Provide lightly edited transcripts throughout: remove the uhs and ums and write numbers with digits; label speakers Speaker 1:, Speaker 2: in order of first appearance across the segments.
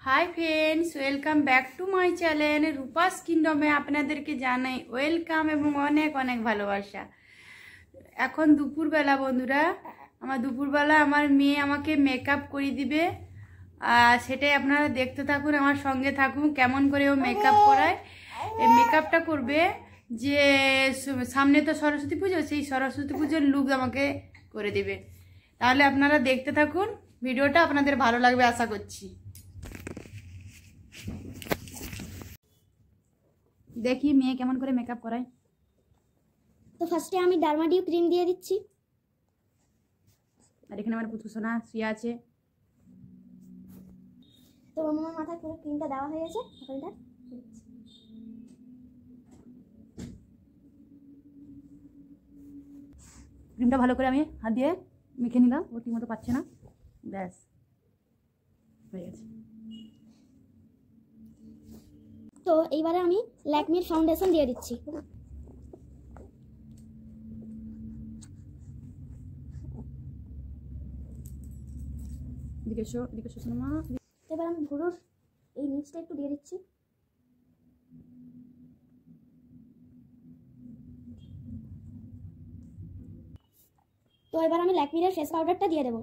Speaker 1: High friends, welcome back to my channel Rupa's কিংডমে আপনাদেরকে জানাই ওয়েলকাম এবং অনেক অনেক ভালোবাসা। এখন দুপুরবেলা বন্ধুরা, দুপুরবেলা আমার মেয়ে আমাকে মেকআপ করিয়ে দিবে, আর সেটাই আপনারা দেখতে থাকুন, আমার সঙ্গে থাকুন কেমন করে ও মেকআপ করায়। এই মেকআপটা করবে যে সামনে তো সরস্বতী পুজো, সেই সরস্বতী পুজোর লুক আমাকে করে দেবে। তাহলে আপনারা দেখতে থাকুন, ভিডিওটা আপনাদের ভালো লাগবে আশা করছি। দেখি মেয়ে কেমন করে মেকআপ করায়।
Speaker 2: তো ফার্স্টে আমি ডার্মাডিউ ক্রিম দিয়ে দিচ্ছি।
Speaker 1: আর এখানে আমার পুচকু সোনা শুয়ে আছে।
Speaker 2: তো আমার মাথায় পুরো ক্রিমটা দেওয়া হয়ে গেছে। এখন এটা
Speaker 1: ক্রিমটা ভালো করে আমি হাত দিয়ে মেখে নিলাম, ও ঠিক মতো পাচ্ছে না, ব্যাস হয়ে গেছে।
Speaker 2: তো এইবারে আমি ল্যাকমির ফাউন্ডেশন দিয়ে দিচ্ছি।
Speaker 1: এদিকে সোনা।
Speaker 2: এবার আমি ভুরুর এই নিচটা একটু দিয়ে দিচ্ছি। তো এবার আমি ল্যাকমির ফেস পাউডারটা দিয়ে দেবো।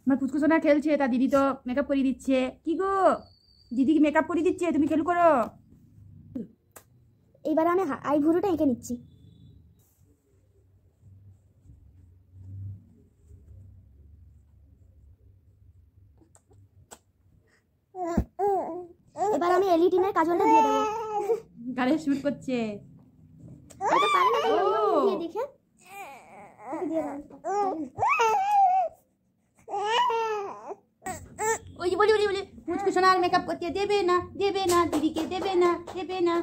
Speaker 1: আমার পুচকু সোনা খেলছে, তা দিদি তো মেকআপ করিয়ে দিচ্ছে। কি গো দিদি মেকআপ করিয়ে দিচ্ছে, তুমি খেলু করো।
Speaker 2: এইবার আমি আই ভুরুটা এঁকে নিচ্ছি। এবার আমি এলিটিনের কাজলটা দিয়ে দেবো।
Speaker 1: গালে শুট করছে।
Speaker 2: এটা পারে না তো দিয়ে দেখে দিয়ে দাও।
Speaker 1: ওই যে বলি পুচকু সোনা আর মেকআপ করতে দেবে না দিদিকে দেবে না।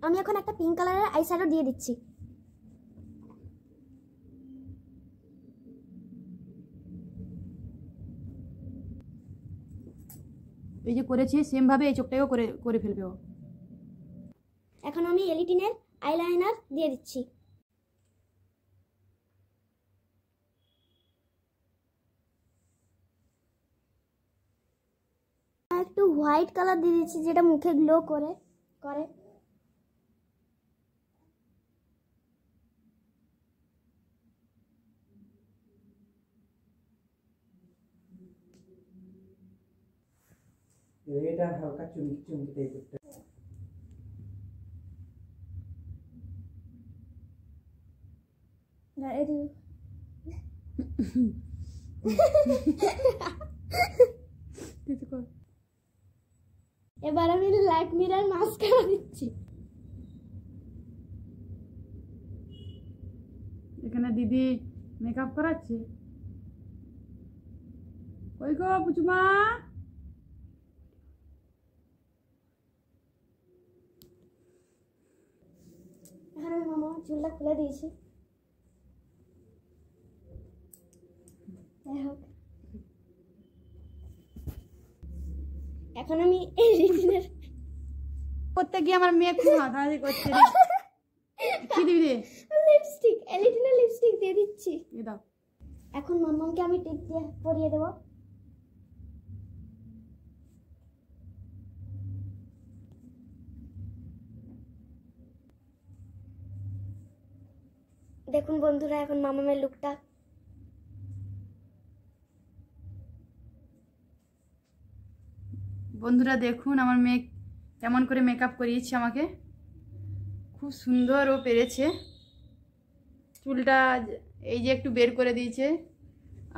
Speaker 2: আমি এখন একটা পিঙ্ক কালারের আই শ্যাডো দিয়ে দিচ্ছি।
Speaker 1: এই যে করেছে সেম ভাবে এই চোখটাকেও করে ফেলবে ও।
Speaker 2: এখন আমি এলিটিনের আইলাইনার দিয়ে দিচ্ছি। একটু হোয়াইট কালার দিয়ে দিচ্ছি, যেটা মুখে গ্লো করে।
Speaker 3: এটা হালকা চুমকি টাইপের।
Speaker 2: এবার আমি ল্যাকমির মাস্কারা দিচ্ছি।
Speaker 1: এখানে দিদি মেকআপ করাচ্ছে। ওই গো পুচুমা,
Speaker 2: এখানে মামা চুলটা খুলে দিয়েছি। এখন আমি এলিটিনের
Speaker 1: করতে গিয়ে আমার মেয়ে খুব হাসাহাসি করছে। কি দিবি?
Speaker 2: এলিটিনের লিপস্টিক দিয়ে দিচ্ছি।
Speaker 1: এ দাও।
Speaker 2: এখন মাম্মামকে আমি টিপ দিয়ে পরিয়ে দেবো। দেখুন বন্ধুরা এখন মামামের লুকটা।
Speaker 1: বন্ধুরা দেখুন আমার মেয়ে কেমন করে মেকআপ করিয়েছে আমাকে, খুব সুন্দর ও পেরেছে। চুলটা এই যে একটু বের করে দিয়েছে,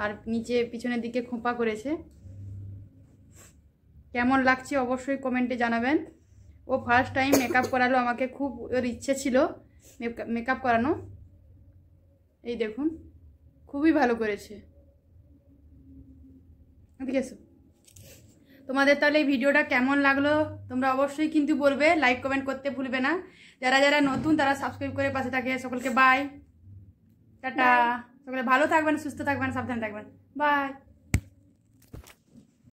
Speaker 1: আর নিচে পিছনের দিকে খোঁপা করেছে। কেমন লাগছে অবশ্যই কমেন্টে জানাবেন। ও ফার্স্ট টাইম মেকআপ করালো আমাকে, খুব ওর ইচ্ছে ছিল মেকআপ করানো। এই দেখুন খুবই ভালো করেছে। এদিকে এসো। তোমাদের তাহলে এই ভিডিওটা কেমন লাগলো তোমরা অবশ্যই কিন্তু বলবে, লাইক কমেন্ট করতে ভুলবে না। যারা নতুন তারা সাবস্ক্রাইব করে পাশে থাকে। সকলকে বাই, টাটা। সকলে ভালো থাকবেন, সুস্থ থাকবেন, সাবধানে থাকবেন। বাই।